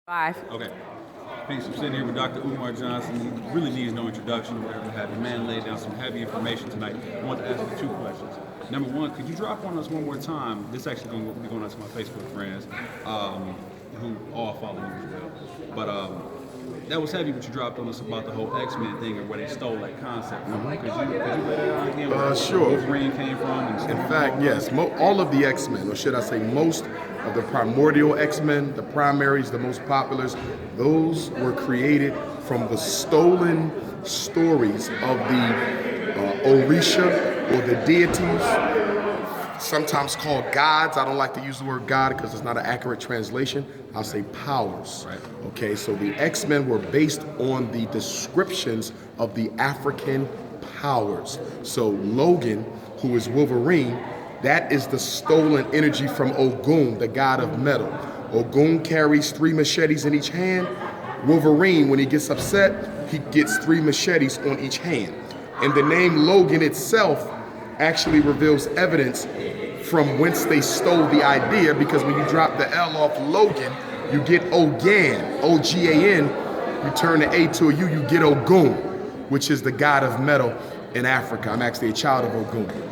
Five. Okay. Peace. I'm sitting here with Dr. Umar Johnson. He really needs no introduction. We're going to have the man lay down some heavy information tonight. I want to ask you two questions. Number one, could you drop on us one more time? This is actually going to be going out to my Facebook friends, who all follow me as well. But that was heavy what you dropped on us about the whole X-Men thing and where they stole that concept from. Could you lay that out again? Where Sure. Wolverine came from? And In fact, yes, all of the X-Men, or should I say most of the primordial X-Men, the primaries, the most populars, those were created from the stolen stories of the Orisha, or the deities, sometimes called gods. I don't like to use the word God because it's not an accurate translation. I'll say powers. Right. Okay, so the X-Men were based on the descriptions of the African powers. So Logan, who is Wolverine, that is the stolen energy from Ogun, the god of metal. Ogun carries 3 machetes in each hand. Wolverine, when he gets upset, he gets 3 machetes on each hand. And the name Logan itself actually reveals evidence from whence they stole the idea, because when you drop the L off Logan, you get Ogan, O-G-A-N. You turn the A to a U, you get Ogun, which is the god of metal in Africa. I'm actually a child of Ogun.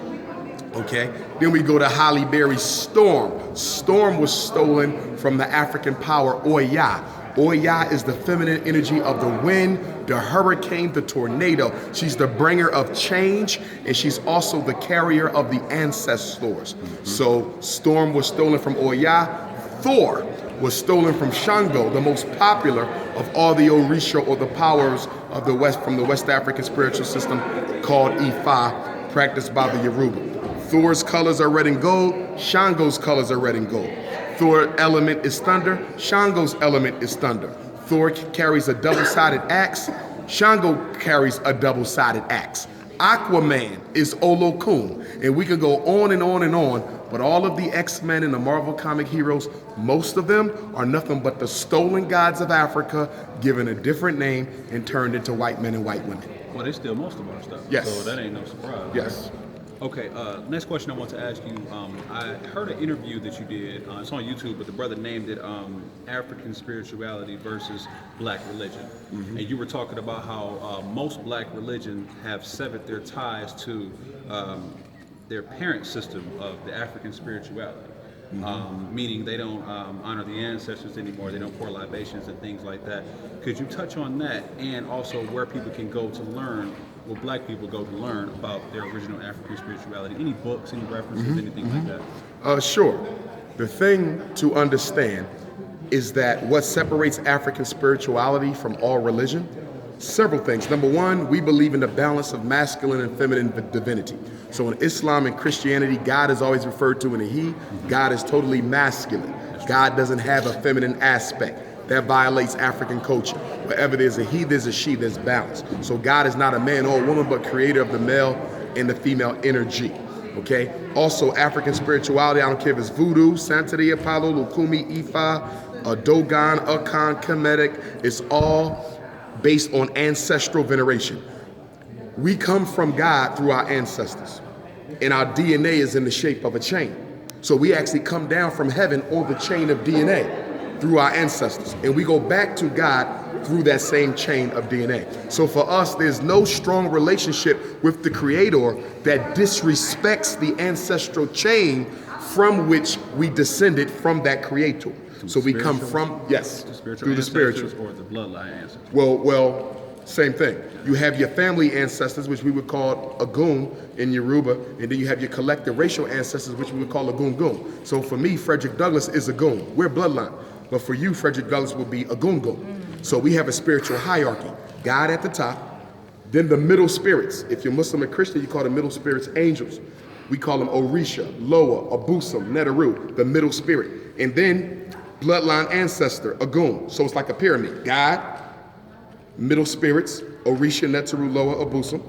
Okay, then we go to Halle Berry's Storm. Storm was stolen from the African power Oya. Oya is the feminine energy of the wind, the hurricane, the tornado. She's the bringer of change, and she's also the carrier of the ancestors. So Storm was stolen from Oya. Thor was stolen from Shango, the most popular of all the Orisha, or the powers of the West, from the West African spiritual system called Ifa, practiced by the Yoruba. Thor's colors are red and gold. Shango's colors are red and gold. Thor's element is thunder. Shango's element is thunder. Thor carries a double-sided axe. Shango carries a double-sided axe. Aquaman is Olokun. And we could go on and on and on, but all of the X-Men and the Marvel comic heroes, most of them are nothing but the stolen gods of Africa, given a different name and turned into white men and white women. Well, they steal most of our stuff. Yes. So that ain't no surprise. Yes. Okay, next question I want to ask you. I heard an interview that you did. It's on YouTube, but the brother named it African Spirituality versus Black Religion. And you were talking about how most Black religions have severed their ties to their parent system of the African spirituality. Meaning they don't honor the ancestors anymore, they don't pour libations and things like that. Could you touch on that, and also where people can go to learn, where Black people go to learn about their original African spirituality? Any books, any references, anything like that? Sure. The thing to understand is that what separates African spirituality from all religion, several things. Number one, we believe in the balance of masculine and feminine divinity. So in Islam and Christianity, God is always referred to in a he. God is totally masculine. God doesn't have a feminine aspect. That violates African culture. Wherever there's a he, there's a she, there's balance. So God is not a man or a woman, but creator of the male and the female energy. Okay? Also, African spirituality, I don't care if it's voodoo, Santeria, Apollo, Lukumi, Ifa, Dogon, Akan, Kemetic, it's all based on ancestral veneration. We come from God through our ancestors, and our DNA is in the shape of a chain. So we actually come down from heaven on the chain of DNA through our ancestors, and we go back to God through that same chain of DNA. So for us, there's no strong relationship with the Creator that disrespects the ancestral chain from which we descended from that Creator. So we come from, yes, through the spiritual. Or the bloodline ancestors? Well, same thing. You have your family ancestors, which we would call Agun in Yoruba, and then you have your collective racial ancestors, which we would call Agungun. So for me, Frederick Douglass is Agun. We're bloodline. But for you, Frederick Douglass will be Agungun. So we have a spiritual hierarchy. God at the top, then the middle spirits. If you're Muslim and Christian, you call the middle spirits angels. We call them Orisha, Loa, Abusam, Neteru, the middle spirit. And then bloodline ancestor, Agun. So it's like a pyramid. God, middle spirits, Orisha, Neteru, Loa, Abusam.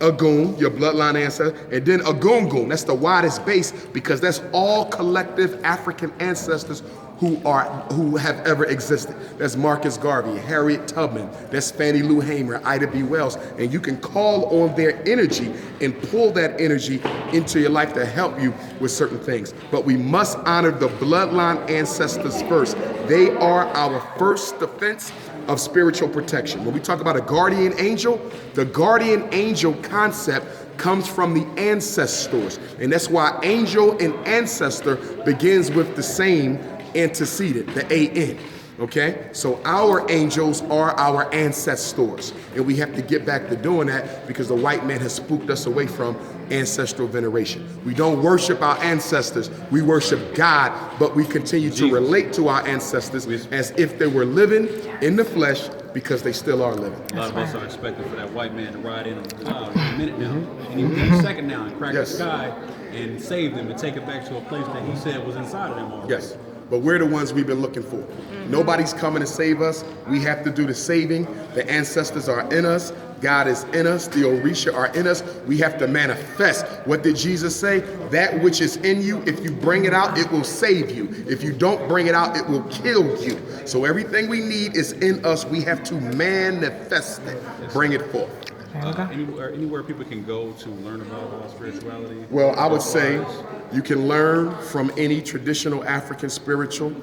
Agun, your bloodline ancestor, and then Agungun. That's the widest base, because that's all collective African ancestors who have ever existed. That's Marcus Garvey, Harriet Tubman, that's Fannie Lou Hamer, Ida B. Wells, and you can call on their energy and pull that energy into your life to help you with certain things. But we must honor the bloodline ancestors first. They are our first defense of spiritual protection. When we talk about a guardian angel, the guardian angel concept comes from the ancestors. And that's why angel and ancestor begins with the same antecedent, the AN. Okay? So our angels are our ancestors. And we have to get back to doing that because the white man has spooked us away from ancestral veneration. We don't worship our ancestors. We worship God, but we continue to relate to our ancestors as if they were living in the flesh because they still are living. A lot of us are expecting for that white man to ride in on the cloud in a minute now, any second now, and crack the sky and save them and take it back to a place that he said was inside of them already. Yes. But we're the ones we've been looking for. Nobody's coming to save us. We have to do the saving. The ancestors are in us. God is in us. The Orisha are in us. We have to manifest. What did Jesus say? That which is in you, if you bring it out, it will save you. If you don't bring it out, it will kill you. So everything we need is in us. We have to manifest it. Bring it forth. Anywhere people can go to learn about spirituality? Well, I would say you can learn from any traditional African spiritual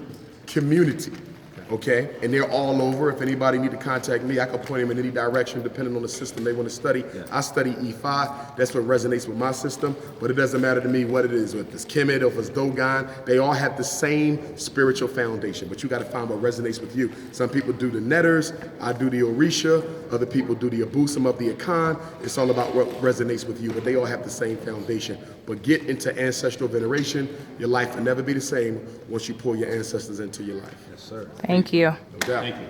community, okay? And they're all over. If anybody need to contact me, I can point them in any direction depending on the system they want to study. Yeah. I study E5. That's what resonates with my system. But it doesn't matter to me what it is. If it's Kemet or if it's Dogon, they all have the same spiritual foundation. But you got to find what resonates with you. Some people do the Netters. I do the Orisha. Other people do the Abusum of the Akan. It's all about what resonates with you. But they all have the same foundation. But get into ancestral veneration. Your life will never be the same once you pull your ancestors into your life. Yes, sir. Thank you. No doubt. Thank you.